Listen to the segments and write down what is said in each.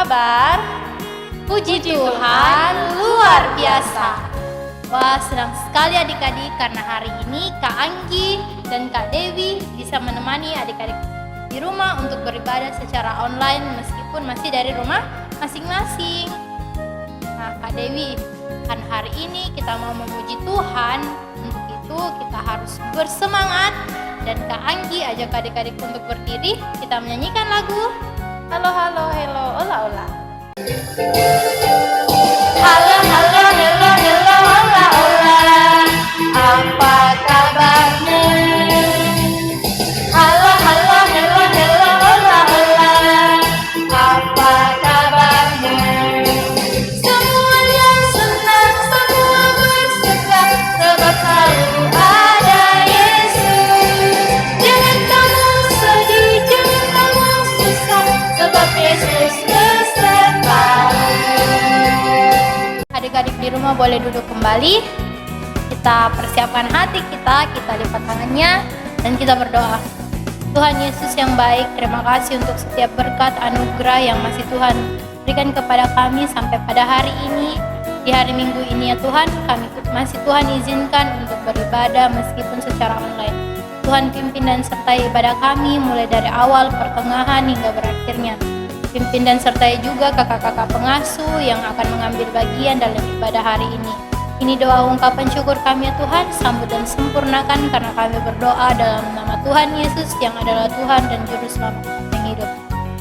kabar? Puji Tuhan, luar biasa. Wah, senang sekali adik-adik karena hari ini Kak Anggi dan Kak Dewi bisa menemani adik-adik di rumah untuk beribadah secara online meskipun masih dari rumah masing-masing. Nah, Kak Dewi, kan hari ini kita mau memuji Tuhan. Untuk itu kita harus bersemangat. Dan Kak Anggi ajak adik-adik untuk berdiri. Kita menyanyikan lagu Halo, halo, hello, ola, ola. Halo, halo, hello, hello, ola, ola. Apa kabarmu? Halo, halo, hello, hello, ola, ola. Apa kabarmu? Semuanya senang, semua bersuka, sebab selalu ada Yesus. Jangan kamu sedih, jangan kamu susah, sebab Yesus besertamu. Adik-adik di rumah boleh duduk kembali. Kita persiapkan hati kita lipat tangannya dan kita berdoa. Tuhan Yesus yang baik, terima kasih untuk setiap berkat anugerah yang masih Tuhan berikan kepada kami sampai pada hari ini. Di hari Minggu ini ya Tuhan, kami masih Tuhan izinkan untuk beribadah meskipun secara online. Tuhan pimpin dan sertai ibadah kami mulai dari awal, pertengahan hingga berakhirnya. Pimpin dan sertai juga kakak-kakak pengasuh yang akan mengambil bagian dalam ibadah hari ini. Ini doa ungkapan syukur kami ya Tuhan, sambut dan sempurnakan karena kami berdoa dalam nama Tuhan Yesus yang adalah Tuhan dan Juru Selamat yang hidup.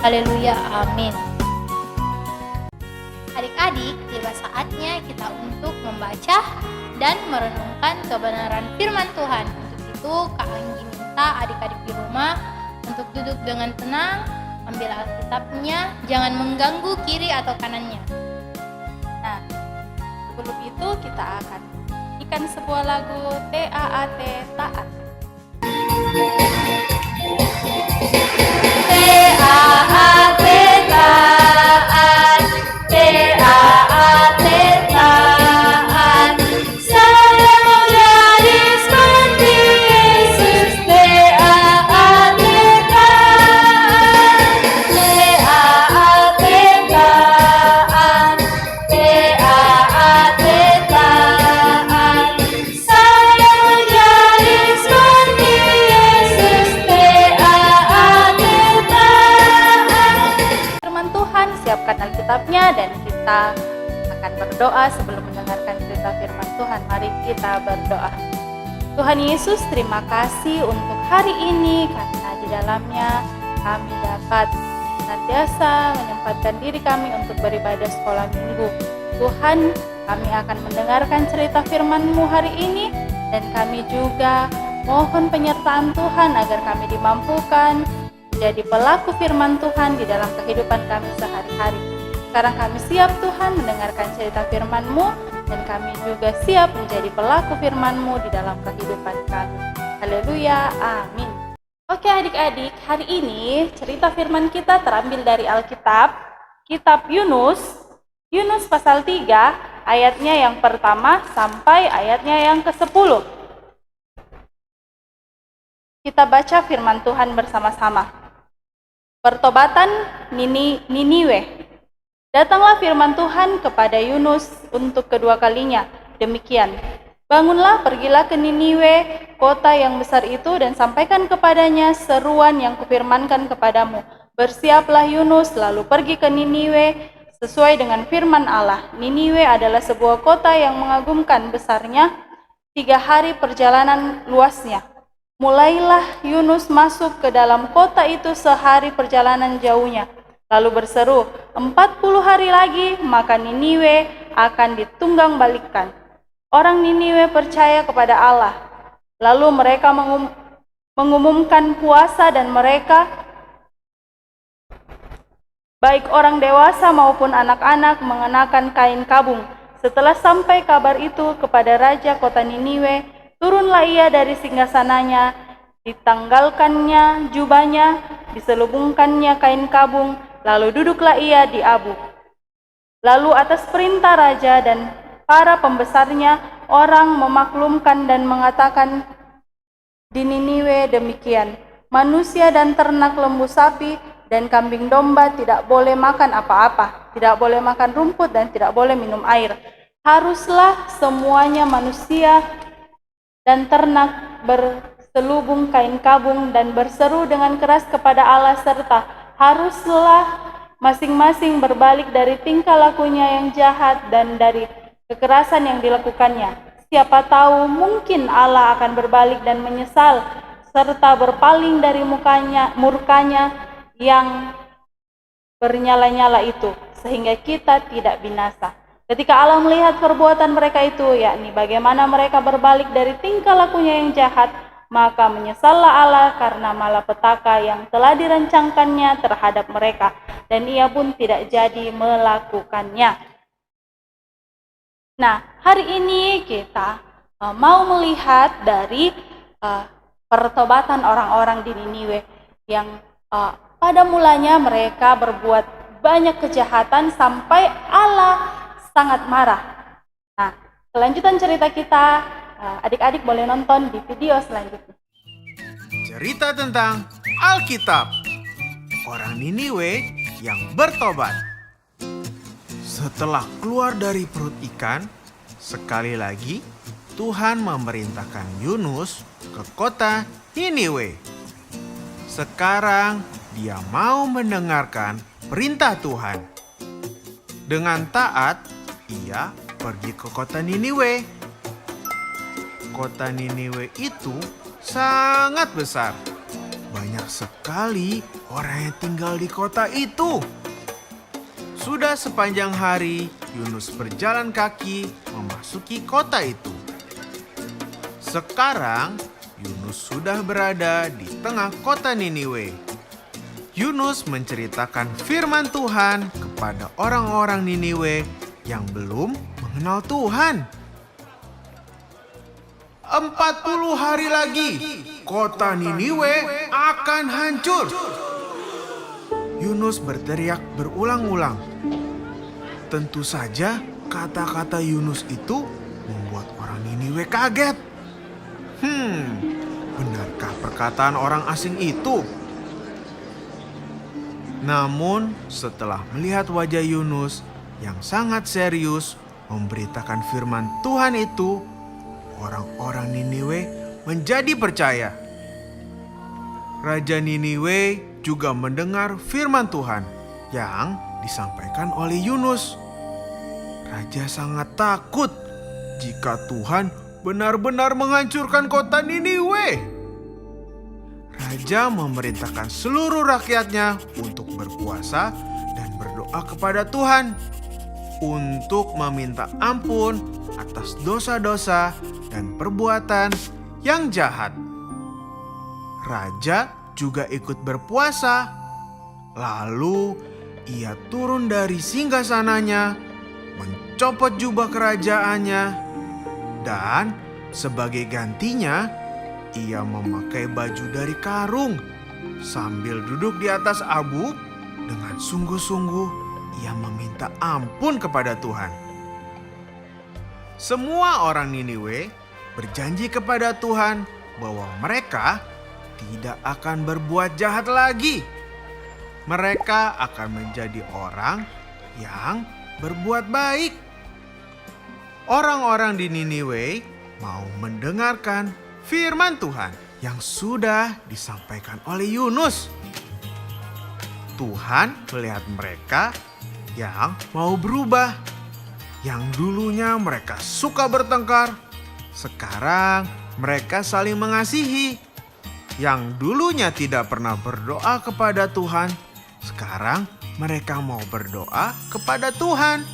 Haleluya, amin. Adik-adik, tiba saatnya kita untuk membaca dan merenungkan kebenaran firman Tuhan. Untuk itu, Kak Anggi minta adik-adik di rumah untuk duduk dengan tenang, ambil Alkitabnya, jangan mengganggu kiri atau kanannya. Nah, sebelum itu kita akan nyanyikan sebuah lagu TAAT, taat. TAAT, taat. TAAT, taat. Saya mau jadi seperti Yesus. TAAT, taat. TAAT, taat. TAAT, taat. Saya mau jadi seperti Yesus. TAAT, taat. Firman Tuhan, siapkan Alkitabnya dan kita akan berdoa sebelum mendengarkan cerita firman Tuhan. Mari kita berdoa. Tuhan Yesus, terima kasih untuk hari ini karena di dalamnya kami dapat senantiasa menyempatkan diri kami untuk beribadah sekolah minggu. Tuhan, kami akan mendengarkan cerita firman-Mu hari ini dan kami juga mohon penyertaan Tuhan agar kami dimampukan menjadi pelaku firman Tuhan di dalam kehidupan kami sehari-hari. Sekarang kami siap Tuhan mendengarkan cerita firman-Mu dan kami juga siap menjadi pelaku firman-Mu di dalam kehidupan kami. Haleluya, amin. Oke adik-adik, hari ini cerita firman kita terambil dari Alkitab, Kitab Yunus pasal 3, ayatnya yang pertama sampai ayatnya yang ke-10. Kita baca firman Tuhan bersama-sama. Pertobatan Niniwe. Datanglah firman Tuhan kepada Yunus untuk kedua kalinya. Demikian, bangunlah, pergilah ke Niniwe, kota yang besar itu, dan sampaikan kepadanya seruan yang kufirmankan kepadamu. Bersiaplah Yunus, lalu pergi ke Niniwe, sesuai dengan firman Allah. Niniwe adalah sebuah kota yang mengagumkan besarnya, 3 hari perjalanan luasnya. Mulailah Yunus masuk ke dalam kota itu sehari perjalanan jauhnya. Lalu berseru, 40 hari lagi, maka Niniwe akan ditunggang balikkan. Orang Niniwe percaya kepada Allah. Lalu mereka mengumumkan puasa dan mereka, baik orang dewasa maupun anak-anak, mengenakan kain kabung. Setelah sampai kabar itu kepada raja kota Niniwe, turunlah ia dari singgasananya, ditanggalkannya jubahnya, diselubungkannya kain kabung, lalu duduklah ia di abu. Lalu atas perintah raja dan para pembesarnya, orang memaklumkan dan mengatakan di Niniwe demikian, manusia dan ternak lembu sapi dan kambing domba tidak boleh makan apa-apa, tidak boleh makan rumput dan tidak boleh minum air. Haruslah semuanya manusia dan ternak berselubung kain kabung dan berseru dengan keras kepada Allah, serta haruslah masing-masing berbalik dari tingkah lakunya yang jahat dan dari kekerasan yang dilakukannya. Siapa tahu mungkin Allah akan berbalik dan menyesal serta berpaling dari murkanya yang bernyala-nyala itu, sehingga kita tidak binasa. Ketika Allah melihat perbuatan mereka itu, yakni bagaimana mereka berbalik dari tingkah lakunya yang jahat, maka menyesallah Allah karena malapetaka yang telah dirancangkannya terhadap mereka, dan ia pun tidak jadi melakukannya. Nah, hari ini kita mau melihat dari pertobatan orang-orang di Niniwe yang pada mulanya mereka berbuat banyak kejahatan sampai Allah sangat marah. Nah, kelanjutan cerita kita, adik-adik boleh nonton di video selanjutnya. Cerita tentang Alkitab, orang Niniwe yang bertobat. Setelah keluar dari perut ikan, sekali lagi Tuhan memerintahkan Yunus ke kota Niniwe. Sekarang dia mau mendengarkan perintah Tuhan. Dengan taat, ia pergi ke kota Niniwe. Kota Niniwe itu sangat besar. Banyak sekali orang yang tinggal di kota itu. Sudah sepanjang hari, Yunus berjalan kaki memasuki kota itu. Sekarang, Yunus sudah berada di tengah kota Niniwe. Yunus menceritakan firman Tuhan kepada orang-orang Niniwe yang belum mengenal Tuhan. 40 hari lagi, kota Niniwe akan hancur. Yunus berteriak berulang-ulang. Tentu saja kata-kata Yunus itu membuat orang Niniwe kaget. Benarkah perkataan orang asing itu? Namun setelah melihat wajah Yunus yang sangat serius memberitakan firman Tuhan itu, orang-orang Niniwe menjadi percaya. Raja Niniwe juga mendengar firman Tuhan yang disampaikan oleh Yunus. Raja sangat takut jika Tuhan benar-benar menghancurkan kota Niniwe. Raja memerintahkan seluruh rakyatnya untuk berpuasa dan berdoa kepada Tuhan untuk meminta ampun atas dosa-dosa dan perbuatan yang jahat. Raja juga ikut berpuasa. Lalu ia turun dari singgasananya, mencopot jubah kerajaannya, dan sebagai gantinya, ia memakai baju dari karung. Sambil duduk di atas abu, dengan sungguh-sungguh ia meminta ampun kepada Tuhan. Semua orang Niniwe berjanji kepada Tuhan bahwa mereka tidak akan berbuat jahat lagi. Mereka akan menjadi orang yang berbuat baik. Orang-orang di Niniwe mau mendengarkan firman Tuhan yang sudah disampaikan oleh Yunus. Tuhan melihat mereka yang mau berubah. Yang dulunya mereka suka bertengkar, sekarang mereka saling mengasihi. Yang dulunya tidak pernah berdoa kepada Tuhan, sekarang mereka mau berdoa kepada Tuhan.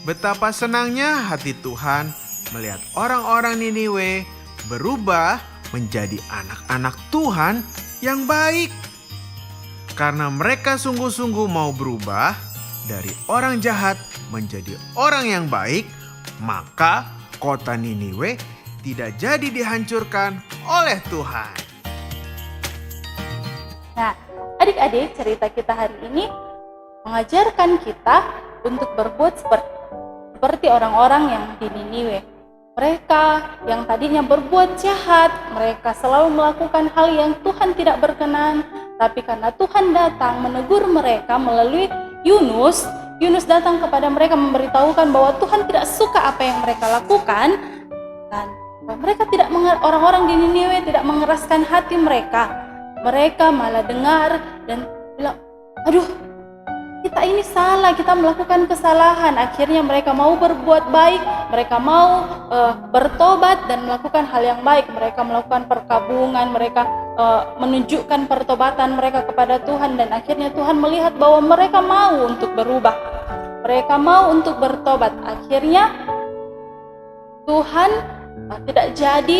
Betapa senangnya hati Tuhan melihat orang-orang Niniwe berubah menjadi anak-anak Tuhan yang baik. Karena mereka sungguh-sungguh mau berubah dari orang jahat menjadi orang yang baik, maka kota Niniwe tidak jadi dihancurkan oleh Tuhan. Nah, adik-adik, cerita kita hari ini mengajarkan kita untuk berbuat seperti orang-orang yang di Niniwe. Mereka yang tadinya berbuat jahat, mereka selalu melakukan hal yang Tuhan tidak berkenan, Tapi karena Tuhan datang menegur mereka melalui Yunus datang kepada mereka memberitahukan bahwa Tuhan tidak suka apa yang mereka lakukan, dan mereka tidak orang-orang di Niniwe tidak mengeraskan hati mereka. Mereka malah dengar dan bilang, aduh, kita ini salah, kita melakukan kesalahan. Akhirnya mereka mau berbuat baik, mereka mau bertobat dan melakukan hal yang baik. Mereka melakukan perkabungan, mereka menunjukkan pertobatan mereka kepada Tuhan, dan akhirnya Tuhan melihat bahwa mereka mau untuk berubah, mereka mau untuk bertobat. Akhirnya Tuhan tidak jadi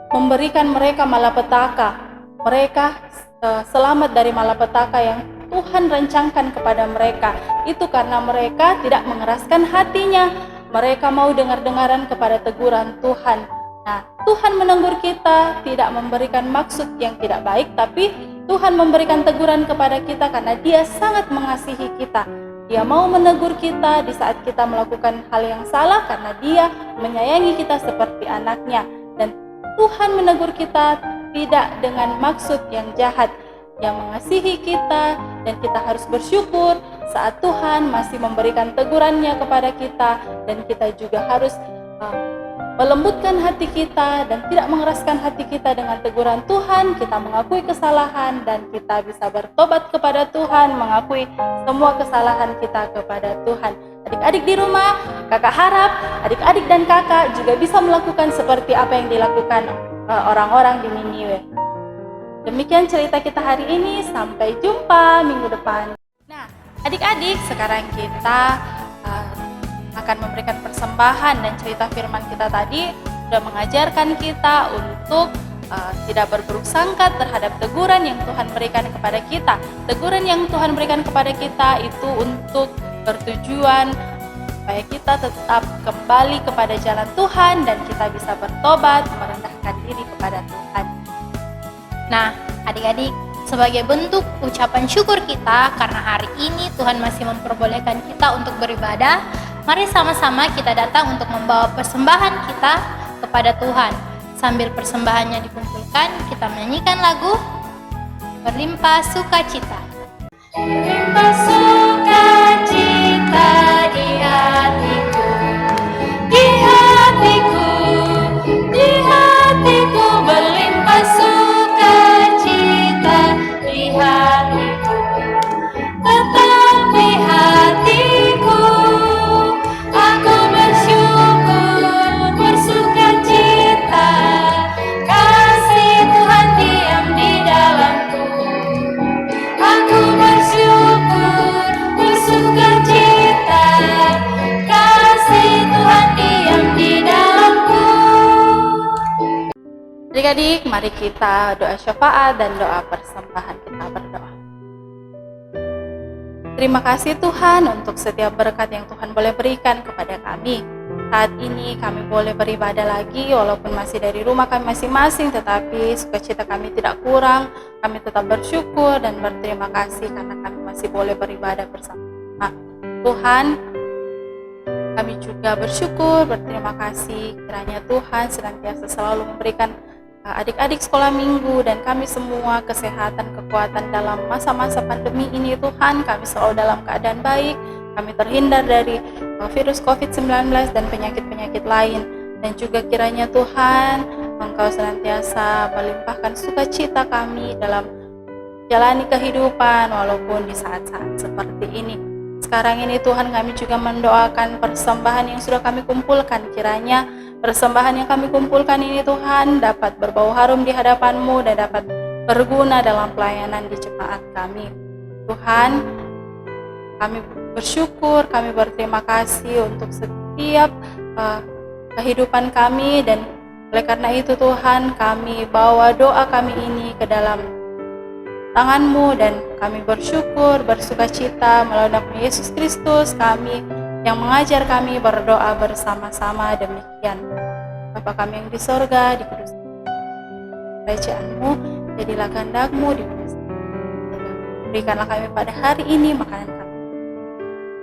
memberikan mereka malapetaka. Mereka selamat dari malapetaka yang Tuhan rencangkan kepada mereka. Itu karena mereka tidak mengeraskan hatinya. Mereka mau dengar-dengaran kepada teguran Tuhan. Nah, Tuhan menegur kita tidak memberikan maksud yang tidak baik, tapi Tuhan memberikan teguran kepada kita karena Dia sangat mengasihi kita. Dia mau menegur kita di saat kita melakukan hal yang salah karena Dia menyayangi kita seperti anaknya. Dan Tuhan menegur kita tidak dengan maksud yang jahat. Dia mengasihi kita dan kita harus bersyukur saat Tuhan masih memberikan tegurannya kepada kita, dan kita juga harus melembutkan hati kita dan tidak mengeraskan hati kita dengan teguran Tuhan. Kita mengakui kesalahan dan kita bisa bertobat kepada Tuhan, mengakui semua kesalahan kita kepada Tuhan. Adik-adik di rumah, kakak harap adik-adik dan kakak juga bisa melakukan seperti apa yang dilakukan orang-orang di Niniwe. Demikian cerita kita hari ini, sampai jumpa minggu depan. Nah, adik-adik, sekarang kita akan memberikan persembahan, dan cerita firman kita tadi sudah mengajarkan kita untuk tidak berburuk sangka terhadap teguran yang Tuhan berikan kepada kita. Teguran yang Tuhan berikan kepada kita itu untuk bertujuan supaya kita tetap kembali kepada jalan Tuhan dan kita bisa bertobat, merendahkan diri kepada Tuhan. Nah, adik-adik, sebagai bentuk ucapan syukur kita karena hari ini Tuhan masih memperbolehkan kita untuk beribadah, mari sama-sama kita datang untuk membawa persembahan kita kepada Tuhan. Sambil persembahannya dikumpulkan, kita menyanyikan lagu Berlimpah Sukacita. Berlimpah sukacita di hatiku, di hatiku, di hatiku, berlimpah sukacita di hatiku, tetap di hatiku, aku bersyukur, bersukacita, kasih Tuhan diam di dalamku. Aku bersyukur, bersukacita, kasih Tuhan diam di dalamku. Adik-adik, mari kita doa syafaat dan doa persembahan. Kita berdoa. Terima kasih Tuhan untuk setiap berkat yang Tuhan boleh berikan kepada kami. Saat ini kami boleh beribadah lagi walaupun masih dari rumah kami masing-masing, tetapi sukacita kami tidak kurang. Kami tetap bersyukur dan berterima kasih karena kami masih boleh beribadah bersama. Tuhan, kami juga bersyukur, berterima kasih kiranya Tuhan senantiasa selalu memberikan adik-adik sekolah minggu dan kami semua kesehatan, kekuatan dalam masa-masa pandemi ini. Tuhan, kami selalu dalam keadaan baik, kami terhindar dari virus COVID-19 dan penyakit-penyakit lain. Dan juga kiranya Tuhan, Engkau senantiasa melimpahkan sukacita kami dalam jalani kehidupan walaupun di saat-saat seperti ini. Sekarang ini Tuhan, kami juga mendoakan persembahan yang sudah kami kumpulkan. Kiranya persembahan yang kami kumpulkan ini Tuhan dapat berbau harum di hadapan-Mu dan dapat berguna dalam pelayanan di jemaat kami. Tuhan, kami bersyukur, kami berterima kasih untuk setiap kehidupan kami, dan oleh karena itu Tuhan, kami bawa doa kami ini ke dalam tangan-Mu dan kami bersyukur, bersukacita melalui nama Yesus Kristus kami yang mengajar kami berdoa bersama-sama demikian. Bapa kami yang di sorga, dikuduskan kerajaan-Mu, jadilah kehendak-Mu di bumi seperti. Berikanlah kami pada hari ini makanan kami,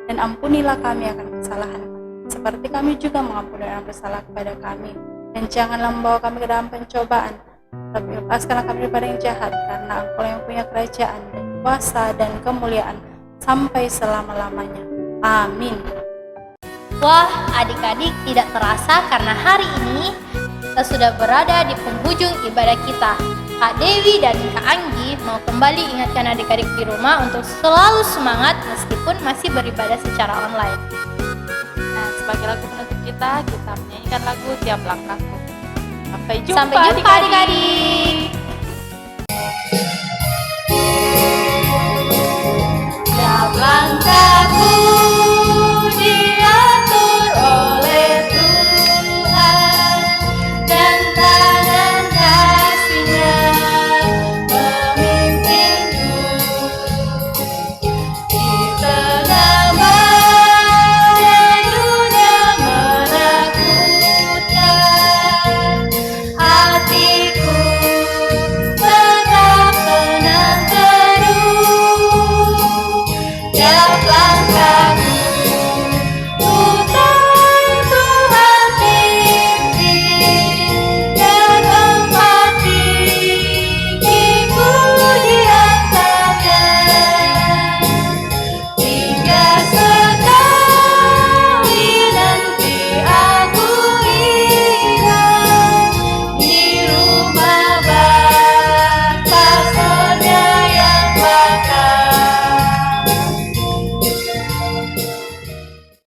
dan ampunilah kami akan kesalahan kami, seperti kami juga mengampuni orang bersalah kepada kami. Dan janganlah membawa kami ke dalam pencobaan, tapi lepaskanlah kami daripada yang jahat, karena Engkau yang punya kerajaan dan kuasa dan kemuliaan sampai selama-lamanya. Amin. Wah, adik-adik, tidak terasa karena hari ini kita sudah berada di penghujung ibadah kita. Kak Dewi dan Kak Anggi mau kembali ingatkan adik-adik di rumah untuk selalu semangat meskipun masih beribadah secara online. Nah, sebagai lagu penutup kita menyanyikan lagu Tiap Langkahku. Sampai jumpa Sampai jumpa adik-adik.